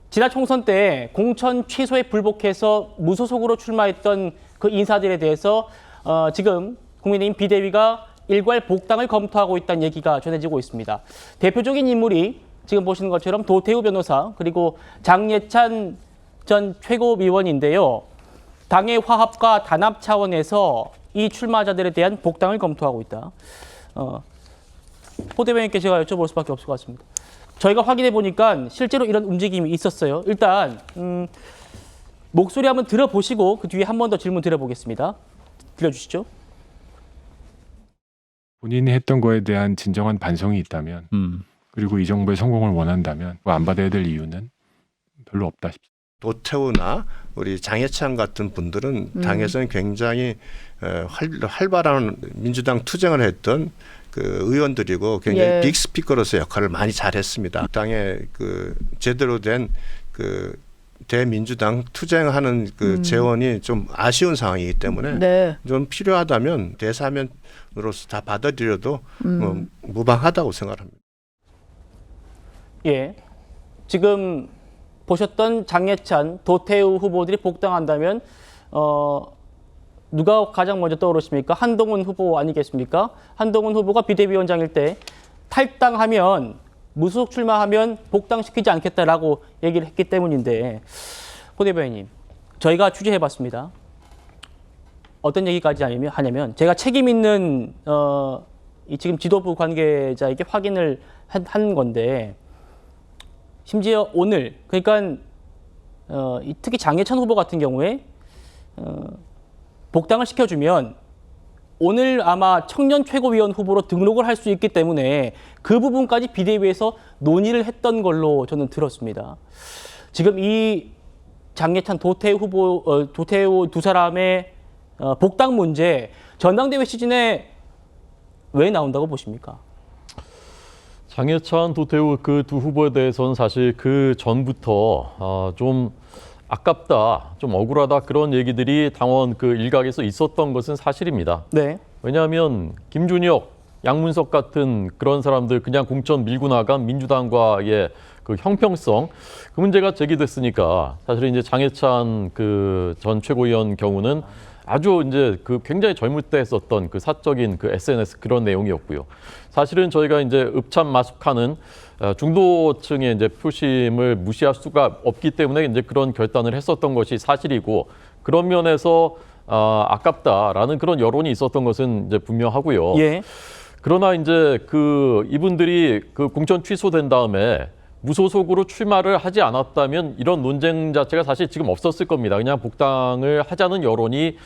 지난 총선 때 공천 취소에 불복해서 무소속으로 출마했던 그 인사들에 대해서 지금 국민의힘 비대위가 일괄 복당을 검토하고 있다는 얘기가 전해지고 있습니다. 대표적인 인물이 지금 보시는 것처럼 도태우 변호사 그리고 장예찬 전 최고위원인데요. 당의 화합과 단합 차원에서 이 출마자들에 대한 복당을 검토하고 있다. 호 대변인께 제가 여쭤볼 수밖에 없을 것 같습니다. 저희가 확인해 보니까 실제로 이런 움직임이 있었어요. 일단 목소리 한번 들어보시고 그 뒤에 한 번 더 질문 드려보겠습니다. 들려주시죠. 본인이 했던 거에 대한 진정한 반성이 있다면 그리고 이 정부의 성공을 원한다면 안 받아야 될 이유는 별로 없다 싶습니다. 도태우나 우리 장해찬 같은 분들은 당에서는 굉장히 활발한 민주당 투쟁을 했던 그 의원들이고 굉장히 빅스피커로서 역할을 많이 잘했습니다. 당에 그 제대로 된 그 대민주당 투쟁하는 그 재원이 좀 아쉬운 상황이기 때문에 좀 필요하다면 대사면으로서 다 받아들여도 무방하다고 생각합니다. 예, 지금 보셨던 장예찬, 도태우 후보들이 복당한다면 누가 가장 먼저 떠오르십니까? 한동훈 후보 아니겠습니까? 한동훈 후보가 비대위원장일 때 탈당하면 무소속 출마하면 복당시키지 않겠다라고 얘기를 했기 때문인데 호 대변인님, 저희가 취재해봤습니다. 어떤 얘기까지 하냐면 제가 책임 있는 이 지금 지도부 관계자에게 확인을 한 건데 심지어 오늘 그러니까 특히 장예찬 후보 같은 경우에 복당을 시켜주면 오늘 아마 청년 최고위원 후보로 등록을 할 수 있기 때문에 그 부분까지 비대위에서 논의를 했던 걸로 저는 들었습니다. 지금 이 장예찬 도태우 두 사람의 복당 문제 전당대회 시즌에 왜 나온다고 보십니까? 장예찬, 도태우 그 두 후보에 대해서는 사실 그 전부터 좀 아깝다, 좀 억울하다 그런 얘기들이 당원 그 일각에서 있었던 것은 사실입니다. 네. 왜냐하면 김준혁, 양문석 같은 그런 사람들 그냥 공천 밀고 나간 민주당과의 그 형평성 그 문제가 제기됐으니까 사실은 이제 장예찬 그 전 최고위원 경우는 아주 이제 그 굉장히 젊을 때 했었던 그 사적인 그 SNS 그런 내용이었고요. 사실은 저희가 이제 읍참마숙하는 중도층의 이제 표심을 무시할 수가 없기 때문에 이제 그런 결단을 했었던 것이 사실이고 그런 면에서 아깝다라는 그런 여론이 있었던 것은 이제 분명하고요. 예. 그러나 이제 그 이분들이 그 공천 취소된 다음에 무소속으로 출마를 하지 않았다면 이런 논쟁 자체가 사실 지금 없었을 겁니다. 그냥 복당을 하자는 여론이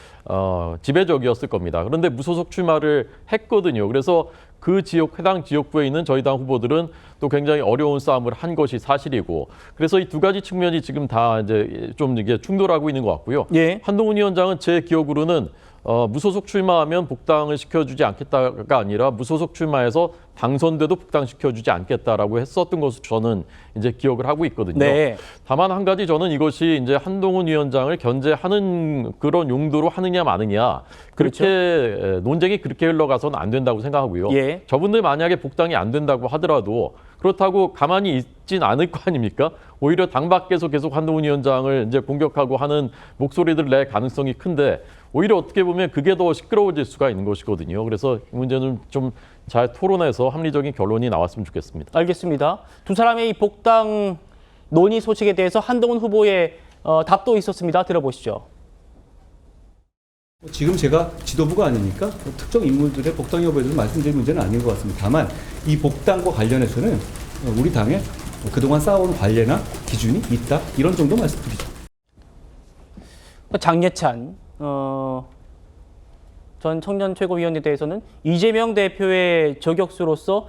지배적이었을 겁니다. 그런데 무소속 출마를 했거든요. 그래서 그 지역, 해당 지역구에 있는 저희 당 후보들은 또 굉장히 어려운 싸움을 한 것이 사실이고 그래서 이 두 가지 측면이 지금 다 이제 좀 이게 충돌하고 있는 것 같고요. 예. 한동훈 위원장은 제 기억으로는 무소속 출마하면 복당을 시켜주지 않겠다가 아니라 무소속 출마해서 당선돼도 복당시켜주지 않겠다라고 했었던 것으로 저는 이제 기억을 하고 있거든요. 네. 다만 한 가지 저는 이것이 이제 한동훈 위원장을 견제하는 그런 용도로 하느냐 마느냐 그렇게 논쟁이 그렇게 흘러가서는 안 된다고 생각하고요. 예. 저분들 만약에 복당이 안 된다고 하더라도 그렇다고 가만히 있진 않을 거 아닙니까? 오히려 당 밖에서 계속 한동훈 위원장을 이제 공격하고 하는 목소리들을 낼 가능성이 큰데 오히려 어떻게 보면 그게 더 시끄러워질 수가 있는 것이거든요. 그래서 이 문제는 좀 잘 토론해서 합리적인 결론이 나왔으면 좋겠습니다. 알겠습니다. 두 사람의 이 복당 논의 소식에 대해서 한동훈 후보의 답도 있었습니다. 들어보시죠. 지금 제가 지도부가 아니니까 특정 인물들의 복당 여부에 대해서 말씀드릴 문제는 아닌 것 같습니다. 다만 이 복당과 관련해서는 우리 당에 그동안 쌓아온 관례나 기준이 있다 이런 정도 말씀드리죠. 장예찬 전 청년 최고위원에 대해서는 이재명 대표의 저격수로서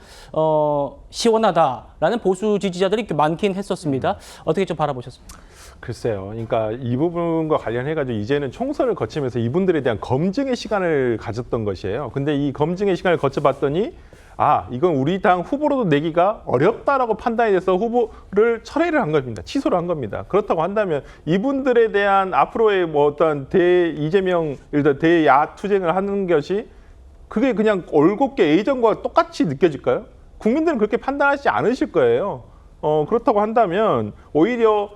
시원하다라는 보수 지지자들이 많긴 했었습니다. 어떻게 좀 바라보셨습니까? 글쎄요. 그러니까 이 부분과 관련해가지고 이제는 총선을 거치면서 이분들에 대한 검증의 시간을 가졌던 것이에요. 근데 이 검증의 시간을 거쳐봤더니 이건 우리 당 후보로도 내기가 어렵다라고 판단이 돼서 후보를 철회를 한 겁니다. 취소를 한 겁니다. 그렇다고 한다면 이분들에 대한 앞으로의 뭐 어떤 이재명 일단 대야 투쟁을 하는 것이 그게 그냥 올곧게 예전과 똑같이 느껴질까요? 국민들은 그렇게 판단하지 않으실 거예요. 그렇다고 한다면 오히려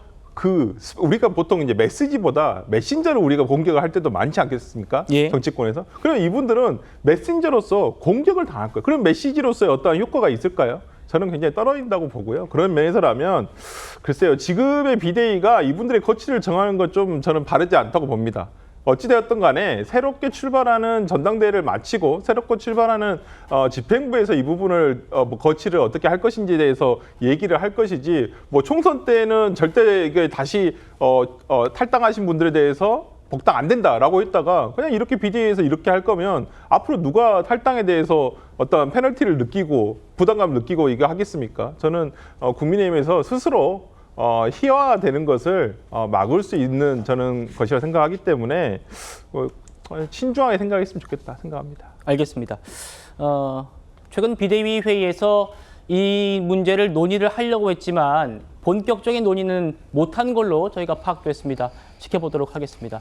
우리가 보통 이제 메시지보다 메신저를 우리가 공격을 할 때도 많지 않겠습니까? 예. 정치권에서. 그럼 이분들은 메신저로서 공격을 당할 거예요. 그럼 메시지로서의 어떠한 효과가 있을까요? 저는 굉장히 떨어진다고 보고요. 그런 면에서라면 글쎄요. 지금의 비대위가 이분들의 거취를 정하는 것 좀 저는 바르지 않다고 봅니다. 어찌되었든 간에 새롭게 출발하는 전당대회를 마치고 새롭게 출발하는 집행부에서 이 부분을 뭐 거취를 어떻게 할 것인지에 대해서 얘기를 할 것이지 뭐 총선 때는 절대 이게 다시 탈당하신 분들에 대해서 복당 안 된다라고 했다가 그냥 이렇게 비대위에서 이렇게 할 거면 앞으로 누가 탈당에 대해서 어떤 페널티를 느끼고 부담감 느끼고 이거 하겠습니까? 저는 국민의힘에서 스스로 희화화되는 것을 막을 수 있는 저는 것이라 생각하기 때문에 신중하게 생각했으면 좋겠다 생각합니다. 알겠습니다. 최근 비대위 회의에서 이 문제를 논의를 하려고 했지만 본격적인 논의는 못한 걸로 저희가 파악됐습니다. 지켜보도록 하겠습니다.